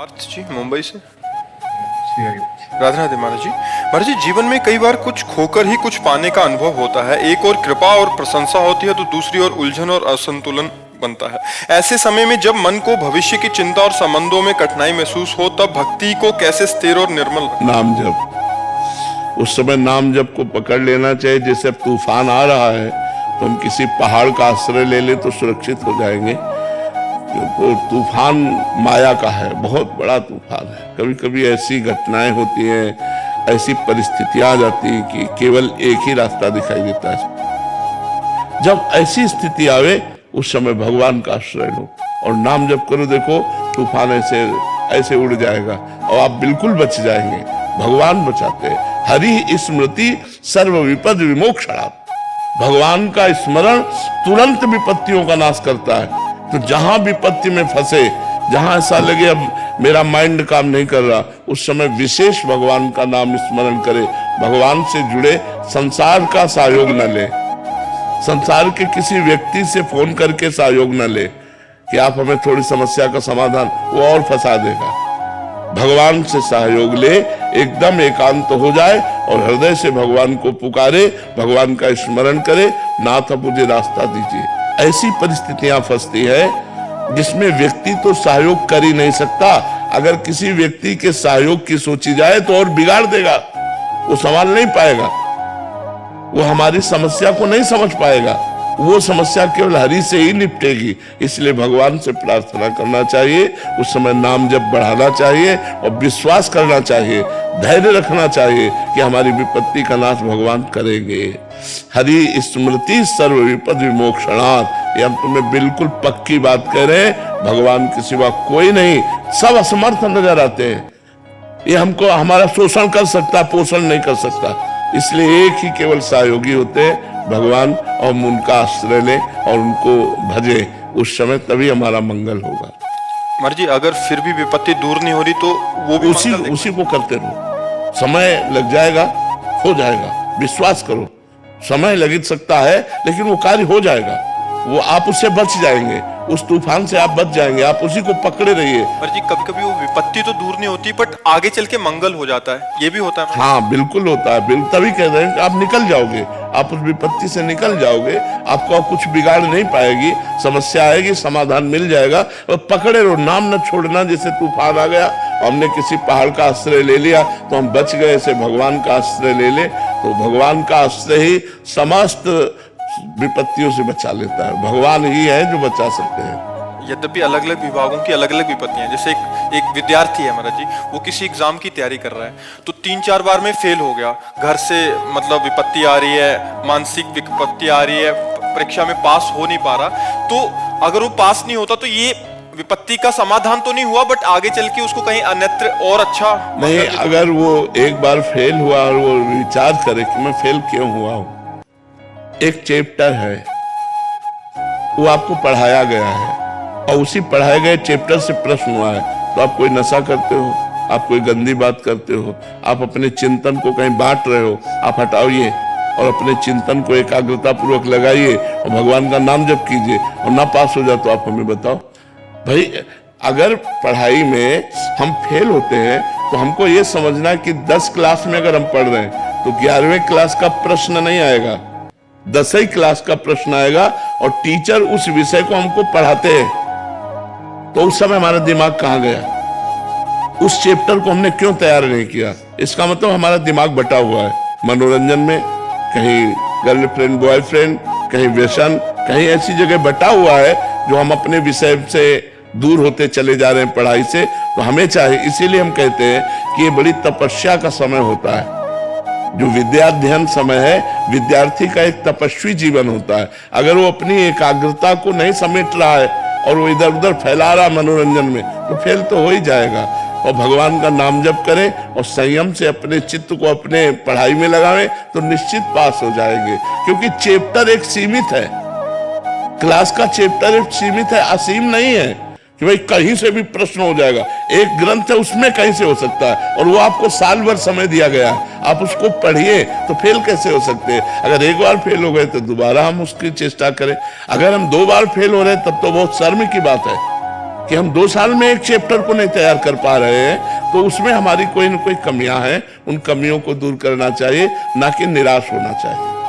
पार्थ जी मुंबई से। राधे राधे महाराज जी। महाराज जी, जीवन में कई बार कुछ खोकर ही कुछ पाने का अनुभव होता है। एक और कृपा और प्रशंसा होती है तो दूसरी ओर उलझन और असंतुलन बनता है। ऐसे समय में जब मन को भविष्य की चिंता और संबंधों में कठिनाई महसूस हो तब भक्ति को कैसे स्थिर और निर्मल रखें? नाम जप। उस समय नाम जप को पकड़ लेना चाहिए। जैसे अब तूफान आ रहा है तो हम किसी पहाड़ का आश्रय ले ले तो सुरक्षित हो जाएंगे, क्योंकि तूफान माया का है, बहुत बड़ा तूफान है। कभी कभी ऐसी घटनाएं होती हैं, ऐसी परिस्थितियां आ जाती हैं कि केवल एक ही रास्ता दिखाई देता है। जब ऐसी स्थिति आवे उस समय भगवान का आश्रय लो और नाम जप करो। देखो तूफान ऐसे ऐसे उड़ जाएगा और आप बिल्कुल बच जाएंगे। भगवान बचाते हैं। हरि स्मृति सर्व विपद विमोक्षणा। भगवान का स्मरण तुरंत विपत्तियों का नाश करता है। तो जहां विपत्ति में फंसे, जहां ऐसा लगे अब मेरा माइंड काम नहीं कर रहा, उस समय विशेष भगवान का नाम स्मरण करे। भगवान से जुड़े, संसार का सहयोग न ले, संसार के किसी व्यक्ति से फोन करके सहयोग न ले कि आप हमें थोड़ी समस्या का समाधान, वो और फंसा देगा। भगवान से सहयोग ले, एकदम एकांत हो जाए और हृदय से भगवान को पुकारे, भगवान का स्मरण करे, नाथ मुझे रास्ता दीजिए। ऐसी परिस्थितियां फंसती है जिसमें व्यक्ति तो सहयोग कर ही नहीं सकता। अगर किसी व्यक्ति के सहयोग की सोची जाए तो और बिगाड़ देगा, वो संभाल नहीं पाएगा, वो हमारी समस्या को नहीं समझ पाएगा। वो समस्या केवल हरि से ही निपटेगी। इसलिए भगवान से प्रार्थना करना चाहिए, उस समय नाम जप बढ़ाना चाहिए और विश्वास करना चाहिए, धैर्य रखना चाहिए कि हमारी विपत्ति का नाश भगवान करेंगे। हरि स्मृति सर्व विपद विमोक्षणात्। ये हम तुम्हें बिल्कुल पक्की बात कह रहे हैं। भगवान के सिवा कोई नहीं, सब असमर्थ नजर आते हैं। ये हमको हमारा शोषण कर सकता, पोषण नहीं कर सकता। इसलिए एक ही केवल सहयोगी होते हैं, भगवान, और हम उनका आश्रय लें और उनको भजे। उस समय तभी हमारा मंगल होगा। महाराज जी, अगर फिर भी विपत्ति दूर नहीं हो रही तो वो भी उसी को करते रहो। समय लग जाएगा, हो जाएगा, विश्वास करो। समय लग सकता है लेकिन वो कार्य हो जाएगा। वो आप उससे बच जाएंगे, उस तूफान से आप बच जाएंगे। आप उसी को पकड़े रहिए। पर जी कभी कभी वो विपत्ति तो दूर नहीं होती बट आगे चल के मंगल हो जाता है, ये भी होता है। हाँ बिल्कुल होता है। तभी कह रहे हैं कि आप निकल जाओगे, आप उस विपत्ति से निकल जाओगे, आपको कुछ बिगाड़ नहीं पाएगी। समस्या आएगी, समाधान मिल जाएगा। और पकड़े रहो, नाम न छोड़ना। जैसे तूफान आ गया, हमने किसी पहाड़ का आश्रय ले लिया तो हम बच गए। ऐसे भगवान का आश्रय ले ले तो भगवान का आश्रय ही समस्त विपत्तियों से बचा लेता है। भगवान ही है जो बचा सकते हैं। यद्यपि अलग अलग विभागों की अलग अलग विपत्तियां, जैसे एक विद्यार्थी है महाराज जी, वो किसी एग्जाम की तैयारी कर रहा है तो 3-4 बार में फेल हो गया। घर से मतलब विपत्ति आ रही है, मानसिक विपत्ति आ रही है, परीक्षा में पास हो नहीं पा रहा। तो अगर वो पास नहीं होता तो ये विपत्ति का समाधान तो नहीं हुआ बट आगे चल के उसको कहीं अन्यत्र और अच्छा नहीं। अगर वो एक बार फेल हुआ और वो विचार करे कि मैं फेल क्यों हुआ हूं। एक चैप्टर है, वो आपको पढ़ाया गया है और उसी पढ़ाए गए चैप्टर से प्रश्न हुआ है, तो आप कोई नशा करते हो, आप कोई गंदी बात करते हो, आप अपने चिंतन को कहीं बांट रहे हो, आप हटाइए और अपने चिंतन को एकाग्रता पूर्वक लगाइए और भगवान का नाम जप कीजिए। और ना पास हो जाए तो आप हमें बताओ। भाई अगर पढ़ाई में हम फेल होते हैं तो हमको ये समझना कि 10 क्लास में अगर हम पढ़ रहे हैं तो 11वें क्लास का प्रश्न नहीं आएगा, 10वीं क्लास का प्रश्न आएगा। और टीचर उस विषय को हमको पढ़ाते हैं तो उस समय हमारा दिमाग कहां गया, उस चैप्टर को हमने क्यों तैयार नहीं किया। इसका मतलब हमारा दिमाग बटा हुआ है मनोरंजन में, कहीं गर्लफ्रेंड बॉयफ्रेंड, कहीं व्यसन, कहीं ऐसी जगह बटा हुआ है जो हम अपने विषय से दूर होते चले जा रहे हैं पढ़ाई से। तो हमें चाहिए, इसीलिए हम कहते हैं कि ये बड़ी तपस्या का समय होता है। जो विद्याध्ययन समय है, विद्यार्थी का एक तपस्वी जीवन होता है। अगर वो अपनी एकाग्रता को नहीं समेट रहा है और वो इधर उधर फैला रहा मनोरंजन में, तो फेल तो हो ही जाएगा। और भगवान का नाम जप करें और संयम से अपने चित्त को अपने पढ़ाई में लगावें तो निश्चित पास हो जाएंगे। क्योंकि चैप्टर एक सीमित है, क्लास का चैप्टर एक सीमित है, असीम नहीं है कि भाई कहीं से भी प्रश्न हो जाएगा। एक ग्रंथ है, उसमें कहीं से हो सकता है और वो आपको साल भर समय दिया गया है, आप उसको पढ़िए तो फेल कैसे हो सकते हैं। अगर एक बार फेल हो गए तो दोबारा हम उसकी चेष्टा करें। अगर हम 2 बार फेल हो रहे हैं तब तो बहुत शर्म की बात है कि हम 2 साल में एक चैप्टर को नहीं तैयार कर पा रहे हैं, तो उसमें हमारी कोई न कोई कमियां हैं। उन कमियों को दूर करना चाहिए, ना कि निराश होना चाहिए।